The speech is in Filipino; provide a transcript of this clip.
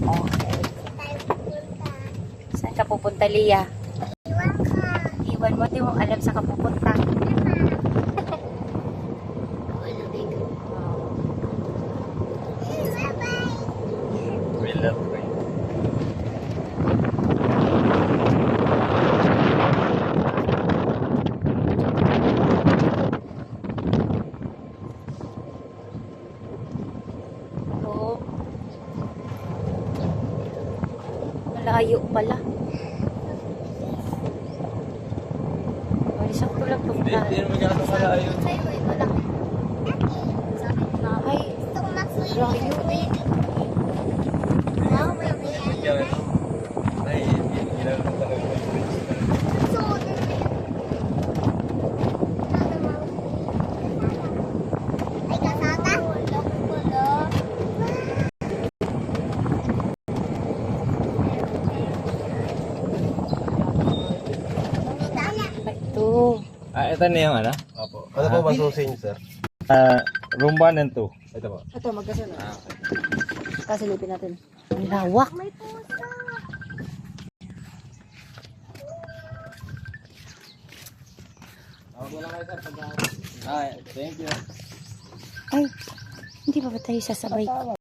Okay. Saan ka pupunta, Lia? Iwan ka. Iwan mo, di mo alam saan ka pupunta. We love you. Oo. Malayo pala. Balisak ko lang Hindi punta. naman gano'ng malayo. Sa'yo eh, malaki. Sabi ni Mama. Ay, Gusto ko mag-swimming. layo eh. Wow, may biyahe. Ay, ilan lang talaga. So, ay kasata? Wala ko pala. Ito. Ito na yung ano? Opo. Ano po ba susin, sir? Room 1 and 2. Ito po. Ito, magkasunod. Kasilipin natin. Ang lawak. May pusa. Ay, thank you. Ay, hindi pa ba tayo sasabay?